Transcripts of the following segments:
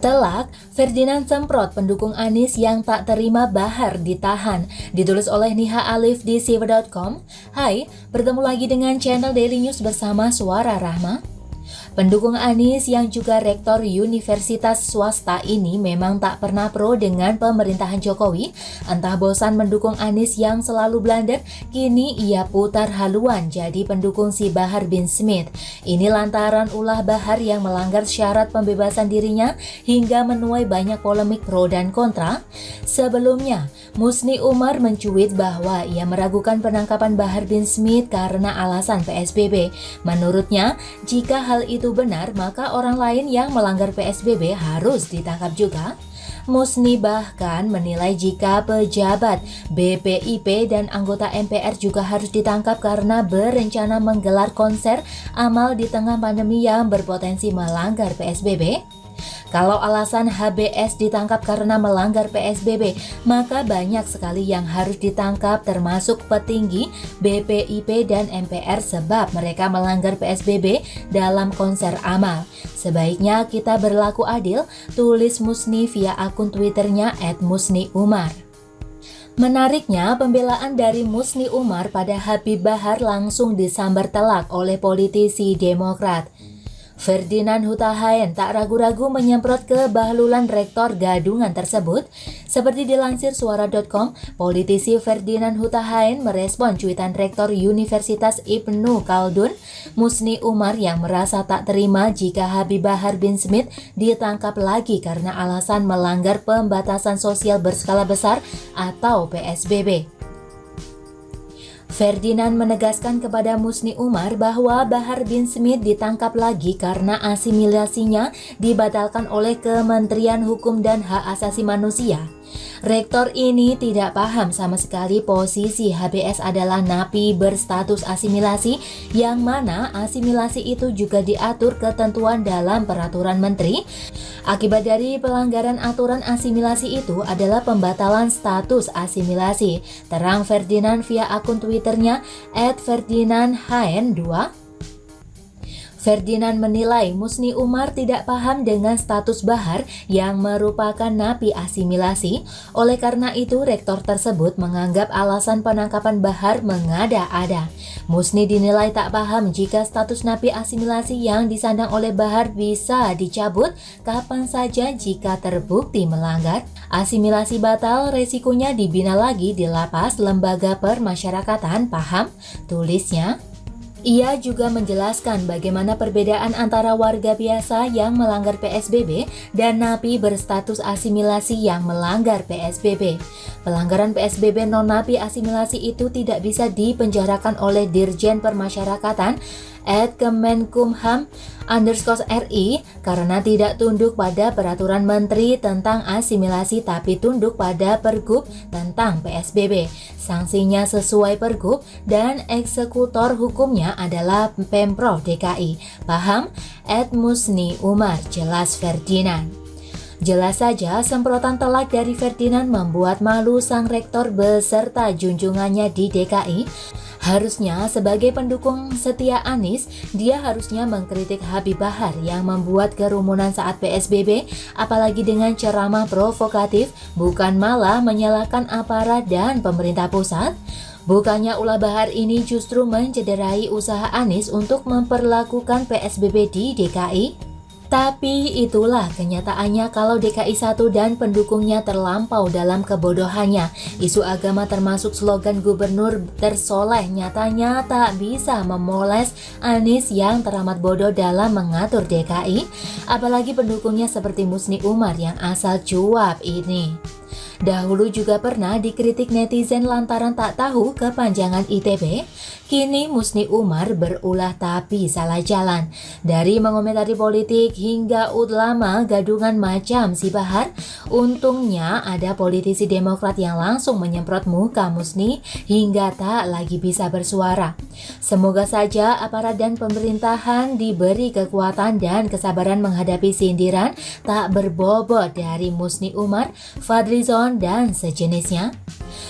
Telak, Ferdinand semprot pendukung Anies yang tak terima Bahar ditahan. Ditulis oleh Niha Alif di siver.com. Hai, bertemu lagi dengan channel Daily News bersama Suara Rahma. Pendukung Anies yang juga rektor universitas swasta ini memang tak pernah pro dengan pemerintahan Jokowi. Entah bosan mendukung Anies yang selalu blunder, kini ia putar haluan jadi pendukung si Bahar bin Smith. Ini lantaran ulah Bahar yang melanggar syarat pembebasan dirinya hingga menuai banyak polemik pro dan kontra. Sebelumnya, Musni Umar mencuit bahwa ia meragukan penangkapan Bahar bin Smith karena alasan PSBB. Menurutnya, jika hal itu benar, maka orang lain yang melanggar PSBB harus ditangkap juga. Musni bahkan menilai jika pejabat BPIP dan anggota MPR juga harus ditangkap karena berencana menggelar konser amal di tengah pandemi yang berpotensi melanggar PSBB. Kalau alasan HBS ditangkap karena melanggar PSBB, maka banyak sekali yang harus ditangkap termasuk petinggi BPIP dan MPR sebab mereka melanggar PSBB dalam konser amal. Sebaiknya kita berlaku adil, tulis Musni via akun Twitternya @musniumar. Menariknya, pembelaan dari Musni Umar pada Habib Bahar langsung disambar telak oleh politisi Demokrat. Ferdinand Huta Hayan tak ragu-ragu menyemprot kebahlulan rektor gadungan tersebut. Seperti dilansir suara.com, politisi Ferdinand Huta Hayan merespon cuitan rektor Universitas Ibnu Khaldun, Musni Umar yang merasa tak terima jika Habib Bahar bin Smith ditangkap lagi karena alasan melanggar pembatasan sosial berskala besar atau PSBB. Ferdinand menegaskan kepada Musni Umar bahwa Bahar bin Smith ditangkap lagi karena asimilasinya dibatalkan oleh Kementerian Hukum dan Hak Asasi Manusia. Rektor ini tidak paham sama sekali posisi HBS adalah napi berstatus asimilasi, yang mana asimilasi itu juga diatur ketentuan dalam peraturan menteri. Akibat dari pelanggaran aturan asimilasi itu adalah pembatalan status asimilasi, terang Ferdinand via akun Twitternya @ferdinandhaen2. Ferdinand menilai Musni Umar tidak paham dengan status Bahar yang merupakan napi asimilasi. Oleh karena itu, rektor tersebut menganggap alasan penangkapan Bahar mengada-ada. Musni dinilai tak paham jika status napi asimilasi yang disandang oleh Bahar bisa dicabut kapan saja jika terbukti melanggar. Asimilasi batal, resikonya dibina lagi di lapas lembaga permasyarakatan, paham? Tulisnya. Ia juga menjelaskan bagaimana perbedaan antara warga biasa yang melanggar PSBB dan napi berstatus asimilasi yang melanggar PSBB. Pelanggaran PSBB non-napi asimilasi itu tidak bisa dipenjarakan oleh Dirjen Permasyarakatan @kemenkumham_RI karena tidak tunduk pada peraturan menteri tentang asimilasi tapi tunduk pada Pergub tentang PSBB. Sanksinya sesuai Pergub dan eksekutor hukumnya adalah Pemprov DKI. Paham? @musni umar, jelas Ferdinand. Jelas saja semprotan telak dari Ferdinand membuat malu sang rektor beserta junjungannya di DKI. Harusnya sebagai pendukung setia Anies, dia harusnya mengkritik Habib Bahar yang membuat kerumunan saat PSBB, apalagi dengan ceramah provokatif, bukan malah menyalahkan aparat dan pemerintah pusat. Bukannya ulah Bahar ini justru mencederai usaha Anies untuk memperlakukan PSBB di DKI? Tapi itulah kenyataannya kalau DKI 1 dan pendukungnya terlampau dalam kebodohannya. Isu agama termasuk slogan gubernur tersoleh nyatanya tak bisa memoles Anies yang teramat bodoh dalam mengatur DKI. Apalagi pendukungnya seperti Musni Umar yang asal cuap ini. Dahulu juga pernah dikritik netizen lantaran tak tahu kepanjangan ITB. Kini Musni Umar berulah tapi salah jalan. Dari mengomentari politik hingga ulama gadungan macam si Bahar, untungnya ada politisi Demokrat yang langsung menyemprot muka Musni hingga tak lagi bisa bersuara. Semoga saja aparat dan pemerintahan diberi kekuatan dan kesabaran menghadapi sindiran tak berbobot dari Musni Umar, Fadlizon, Omikron dan sejenisnya?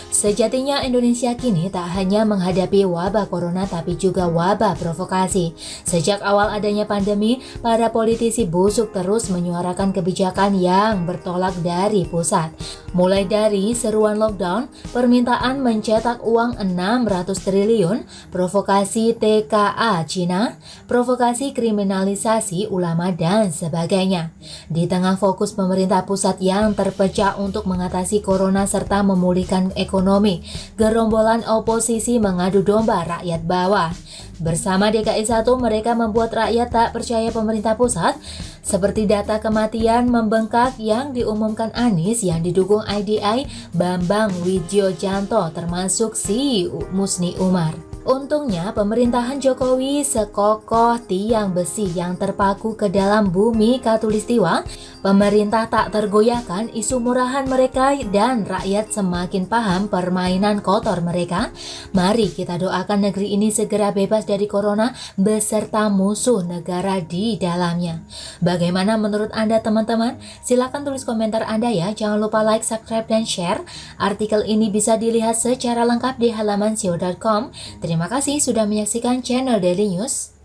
Sejatinya Indonesia kini tak hanya menghadapi wabah corona tapi juga wabah provokasi. Sejak awal adanya pandemi, para politisi busuk terus menyuarakan kebijakan yang bertolak dari pusat. Mulai dari seruan lockdown, permintaan mencetak uang 600 triliun, provokasi TKA Cina, provokasi kriminalisasi ulama dan sebagainya. Di tengah fokus pemerintah pusat yang terpecah untuk mengatasi corona serta memulihkan ekonomi, gerombolan oposisi mengadu domba rakyat bawah. Bersama DKI 1, mereka membuat rakyat tak percaya pemerintah pusat, seperti data kematian membengkak yang diumumkan Anies yang didukung IDI Bambang Widjojanto termasuk si Musni Umar. Untungnya pemerintahan Jokowi sekokoh tiang besi yang terpaku ke dalam bumi Katulistiwa. Pemerintah tak tergoyahkan isu murahan mereka dan rakyat semakin paham permainan kotor mereka. Mari kita doakan negeri ini segera bebas dari corona beserta musuh negara di dalamnya. Bagaimana menurut Anda teman-teman? Silahkan tulis komentar Anda ya. Jangan lupa like, subscribe, dan share. Artikel ini bisa dilihat secara lengkap di halaman sio.com. Terima kasih sudah menyaksikan channel Daily News.